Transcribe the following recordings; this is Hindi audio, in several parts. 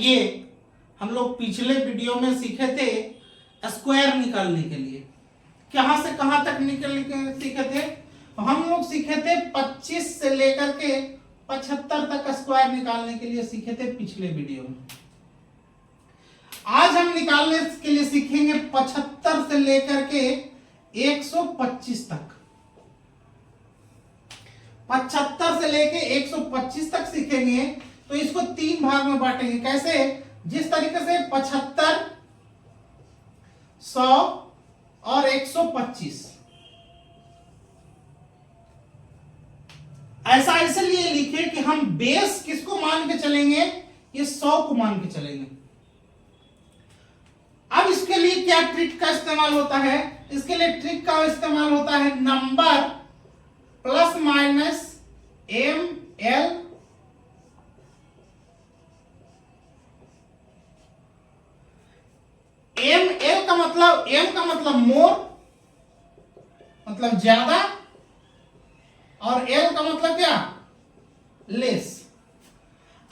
ये हम लोग पिछले वीडियो में सीखे थे स्क्वायर निकालने के लिए। कहां से कहां तक निकल के सीखे थे? हम लोग सीखे थे 25 से लेकर के 75 तक स्क्वायर निकालने के लिए सीखे थे पिछले वीडियो में। आज हम निकालने के लिए सीखेंगे 75 से लेकर के 125 तक। 75 से लेके 125 तक सीखेंगे। तो इसको 3 भाग में बांटेंगे। कैसे? जिस तरीके से 75, 100 और 125, ऐसा इसलिए लिखे कि हम बेस किसको मान के चलेंगे? ये 100 को मान के चलेंगे। अब इसके लिए क्या ट्रिक का इस्तेमाल होता है? इसके लिए ट्रिक का इस्तेमाल होता है number plus minus M L M L का मतलब, एम का मतलब मोर, मतलब ज्यादा, और एल का मतलब क्या? लेस।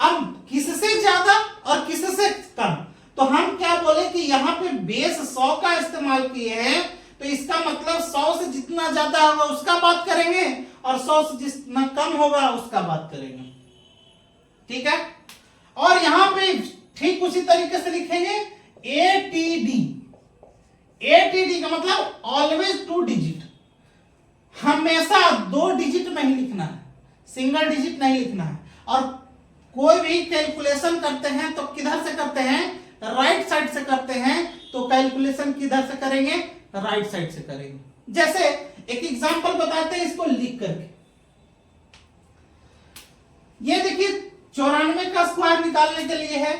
अब किससे ज्यादा और किससे कम? तो हम क्या बोले कि यहां पे बेस 100 का इस्तेमाल किए हैं, तो इसका मतलब 100 से जितना ज्यादा होगा उसका बात करेंगे और 100 से जितना कम होगा उसका बात करेंगे। ठीक है? और यहां पे ठीक उसी तरीके से लिखेंगे एटीडी। एटीडी का मतलब ऑलवेज 2 डिजिट, हमेशा 2 डिजिट में ही लिखना है, सिंगल डिजिट नहीं लिखना है। और कोई भी कैलकुलेशन करते हैं तो किधर से करते हैं? राइट साइड से करते हैं। तो कैलकुलेशन किधर से करेंगे? राइट साइड से करेंगे। जैसे एक एग्जांपल बताते हैं इसको लिख करके। ये देखिए 94 का स्क्वायर निकालने के लिए है,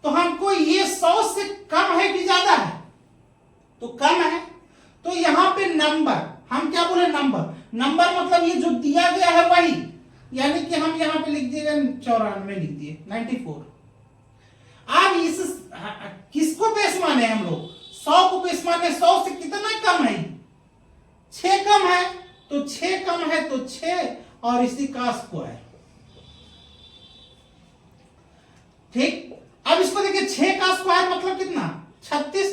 तो हमको ये 100 से कम है कि ज्यादा है? तो कम है। तो यहां पे नंबर, हम क्या बोले? नंबर। नंबर मतलब ये जो दिया गया है वही, यानी कि हम यहां पे लिख दिए 94, लिख दिए 94। अब इस किसको बेस माने हम लोग? 100 को बेस माने। 100 से कितना कम है? 6 कम है। तो 6 कम है तो 6 और इसी का स्क्वायर। ठीक। अब इसको देखिए, 6 का स्क्वायर मतलब कितना? 36।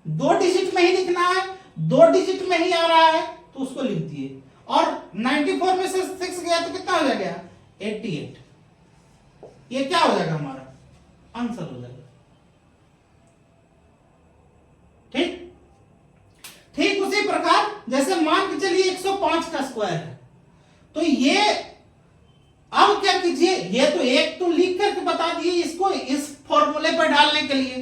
2 डिजिट में ही लिखना है, 2 डिजिट में ही आ रहा है, तो उसको लिख दिए। और 94 में से 6 गया तो कितना हो जाएगा? 88। ये क्या हो जाएगा? हमारा आंसर हो जाएगा। ठीक। ठीक उसी प्रकार जैसे मान के चलिए 105 का स्क्वायर है, तो ये अब क्या कीजिए, ये तो एक तो लिख करके बता दिए इसको इस फॉर्मूले पर डालने के लिए।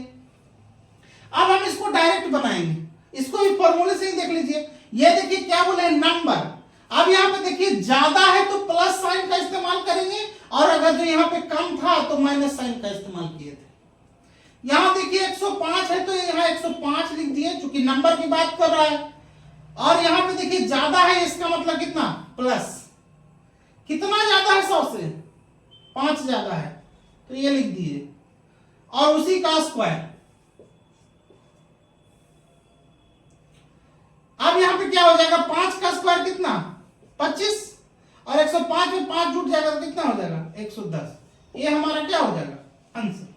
अब हम इसको डायरेक्ट बनाएंगे, इसको भी फॉर्मूले से ही देख लीजिए। ये देखिए क्या बोले? नंबर। अब यहां पे देखिए ज्यादा है तो प्लस साइन का इस्तेमाल करेंगे, और अगर जो यहां पे कम था तो माइनस साइन का इस्तेमाल किए थे। यहां देखिए 105 है तो यहां 105 लिख दिए, चूंकि नंबर की बात कर रहा है। और यहां पे देखिए ज्यादा है, इसका मतलब कितना? प्लस। कितना ज्यादा है? 100 से 5 ज्यादा है, तो ये लिख दिए, और उसी का स्क्वायर। अब यहां पे क्या हो जाएगा? 5 का स्क्वायर कितना? 25, और 105 में 5 जुट जाएगा तो कितना हो जाएगा? 110। ये हमारा क्या हो जाएगा? आंसर।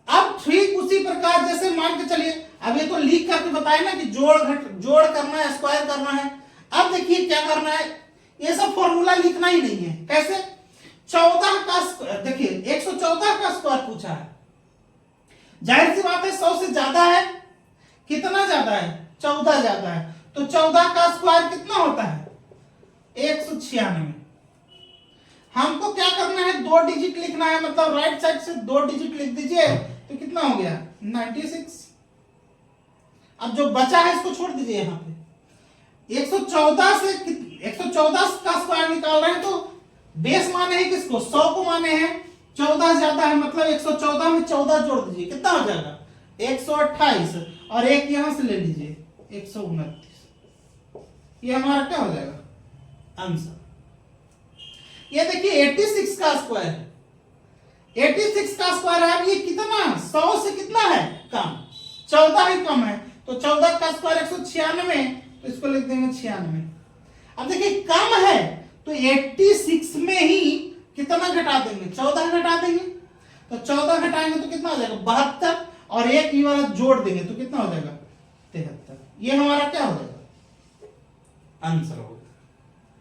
अब ठीक उसी प्रकार जैसे मान के चलिए, अब ये तो लिख करके बताए ना कि जोड़ करना है, स्क्वायर करना है। अब देखिए क्या करना है, ये सब फॉर्मूला लिखना ही नहीं है। कैसे? 14 का, देखिए 114 का स्क्वायर पूछा है, जाहिर सी बात है 100 से ज्यादा है। कितना ज्यादा है? 14 ज्यादा है। तो 14 का स्क्वायर कितना होता है? 196। हमको क्या करना है? 2 डिजिट लिखना है, मतलब राइट साइड से 2 डिजिट लिख दीजिए, तो कितना हो गया? 96। अब जो बचा है इसको छोड़ दीजिए। यहां पे 114 से 114 का स्क्वायर निकाल रहे हैं, तो बेस माने हैं किसको? 100 को माने हैं। 14 ज्यादा है, मतलब 114 में 14 जोड़ दीजिए, कितना हो जाएगा? 128, और एक यहां से ले लीजिए 129। ये हमारा क्या हो जाएगा? आंसर। ये देखिए 86 का स्क्वायर है। 86 का स्क्वायर है। अब ये कितना? 100 से कितना है? कम। 14 ही कम है, तो 14 का स्क्वायर 196, तो इसको लिख देंगे 96। अब देखिए कम है तो 86 में ही कितना घटा देंगे, 14 घटा देंगे। तो 14 घटाएंगे तो कितना हो जाएगा 72, और एक ये वाला जोड़ देंगे तो कितना हो जाएगा 73। ये हमारा क्या हो जाएगा आंसर हो